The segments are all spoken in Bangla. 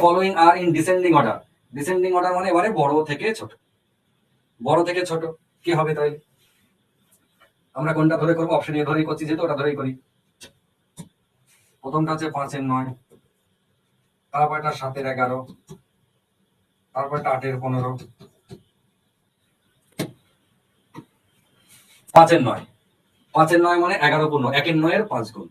Following R in descending order. Descending order মানে এবারে বড় থেকে ছোট, বড় থেকে ছোট কি হবে তাহলে? আমরা কোনটা ধরে করবো? অপশন এ ধরেই করছি যেহেতু ওটা ধরেই করি। প্রথমটা হচ্ছে 5-এর 9, তারপর এটা 7-এর 11, তারপর এটা 8-এর 15, 5-এর 9। 5-এর 9 মানে 11 পূর্ণ, 1-এর 9 এর 5 গুণ।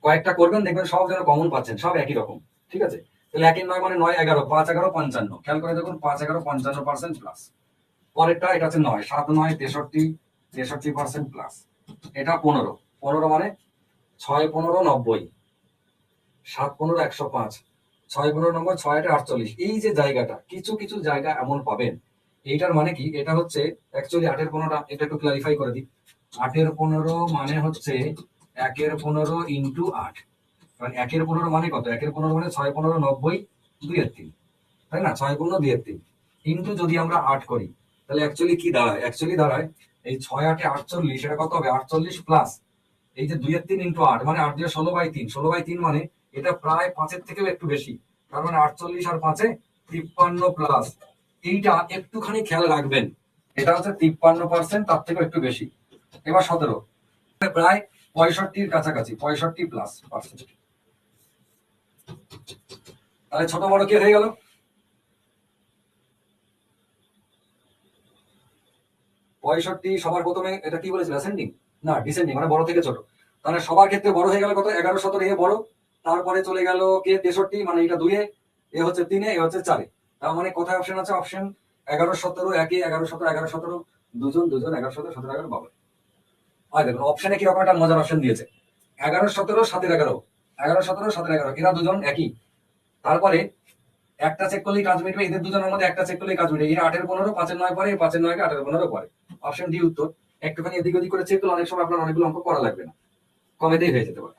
কয়েকটা করবেন দেখবেন সব যেন কমন পাচ্ছেন, সব একই রকম। ঠিক আছে, তাহলে 1-এর 9 মানে 9-11, 5-11 55। খেয়াল করে দেখুন 5-11 55% প্লাস। পরেরটা এটা হচ্ছে 9, 7-9 63, 63% প্লাস। এটা 15, 15 মানে 6-15 90, 7-15 105, 6-15 নম্বর, 6-8 48। এই যে জায়গাটা, কিছু কিছু জায়গা এমন পাবেন, এইটার মানে কি? এটা হচ্ছে অ্যাকচুয়ালি 8-এর 15টা, এটা একটু ক্লারিফাই করে দিই। 8-এর 15 মানে হচ্ছে 1-এর 15 ইন্টু 8। কারণ 1-এর 15 মানে কত? 1-এর 15 মানে 6-15 90, 2-এর 3, তাই না? 6-গুণ-2-এর-3 ইন্টু যদি আমরা 8 করি তাহলে অ্যাকচুয়ালি কি দাঁড়ায়? অ্যাকচুয়ালি দাঁড়ায় এই 6-8-এ 48, এটা কত হবে? 48 প্লাস এই যে 2-এর-3 ইন্টু 8 মানে 8 দিয়ে 16/3, 16/3 মানে এটা প্রায় 5-এর থেকেও একটু বেশি। তার মানে 48 আর 5-এ 53 প্লাস। এইটা একটুখানি খেয়াল রাখবেন, এটা হচ্ছে 53%, তার থেকেও একটু বেশি। এবার 17 প্রায় 65-র কাছাকাছি, 65+%। তাহলে ছোট বড় কি হয়ে গেল? 65 সবার প্রথমে, এটা কি বলেছিল? অ্যাসেন্ডিং না ডিসেন্ডিং, মানে বড় থেকে ছোট। তাহলে সবার ক্ষেত্রে বড় হয়ে গেল কত? 11 17 এ বড়, তারপরে চলে গেল কে? 63, মানে এটা 2-এ, এ হচ্ছে 3-এ, এ হচ্ছে 4-এ। তার মানে কোথায় অপশন আছে? অপশন 11 17 1-এ, 11 17 11 17, দুজন দুজন, 11 17 17 11 বাবা। আর দেখুন অপশনে কিরকম একটা মজার অপশন দিয়েছে, 11 17 7-এর 11, 11 17 7-এর 11, এরা দুজন একই। তারপরে একটা চেক করলেই কাজ মিটবে, এদের দুজনের মধ্যে একটা চেক করলেই কাজ মিটবে। এরা 8-এর 15 5-এর 9 পরে, 5-এর 9-কে 8-এর 15 পরে। অপশন ডি উত্তর। একটুখানি এদিক ওদিক করে চেক করলে অনেক সময় আপনার অনেকগুলো অঙ্ক করা লাগবে না, কমেতেই হয়ে যেতে পারে।